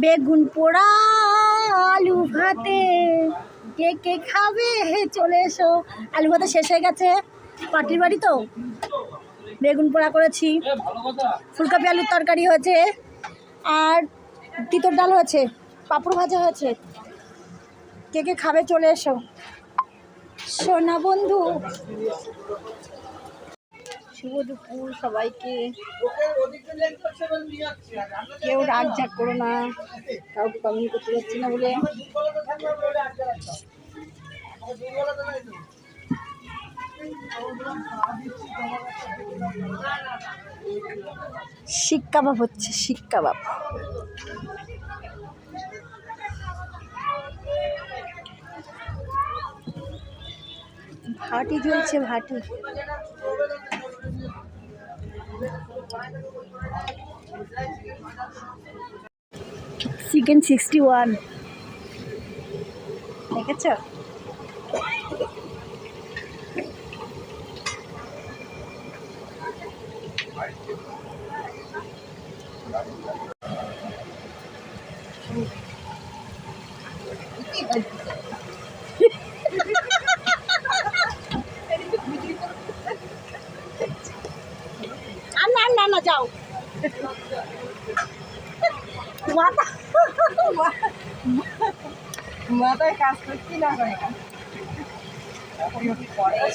বেগুন পোড়া আলু ভাতে কে কে খাবে চলে এসো। আলু ভাতে শেষ হয়ে গেছে, পাটির বাড়ি তো। বেগুন পোড়া করেছি, ফুলকপি আলুর তরকারি হয়েছে, আর তিতর ডাল হয়েছে, পাঁপড় ভাজা হয়েছে। কে কে খাবে চলে এসো সোনা বন্ধু। শুভ দুপুর সবাইকে। কেউ রাগ ঝাক করো না, কাউকে কমেন্ট করতে পারছি না বলে। শিক কাবাব হচ্ছে, শিক কাবাব। ভাটি জ্বলছে, ভাটি। চিকেন 61 দেখেছ? না না যাও, মাথায় কাজ করছি না,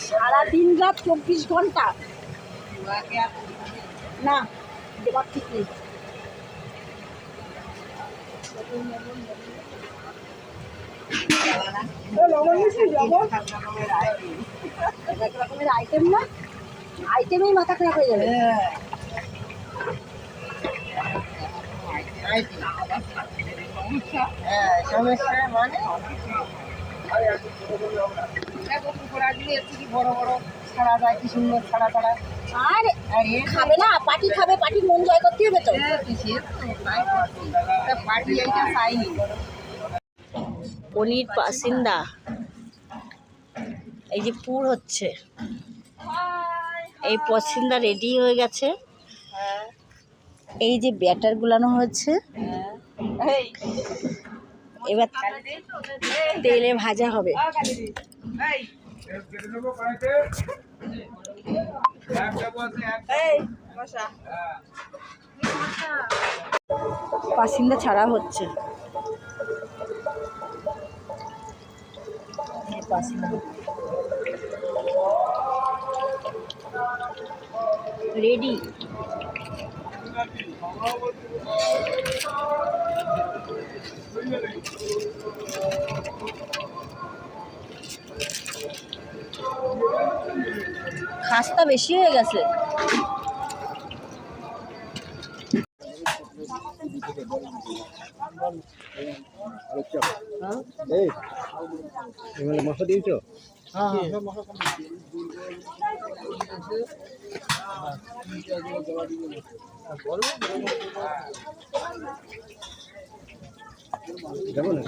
সারাদিন রাত 24 ঘন্টা না দেবার ঠিক নেই। রকমের আইটেম না, আইটেমেই মাথা খারাপ হয়ে যাবে। সমস্যা মানে বড় বড় ছাড়া যায়, কি সুন্দর ছাড়া ছাড়া। আর খাবে না, পার্টি খাবে, পার্টির মন জয় করতে হবে তো। পনির পাসিন্দা, এই যে পুর হচ্ছে, এই পাসিন্দা রেডি হয়ে গেছে। এই যে ব্যাটার গুলানো হচ্ছে, এবার তেলে ভাজা হবে। পাসিন্দা ছাড়া হচ্ছে, রেডি। খাস্তা বেশি হয়ে গেছে। মশলা দিয়েছ? যাবো না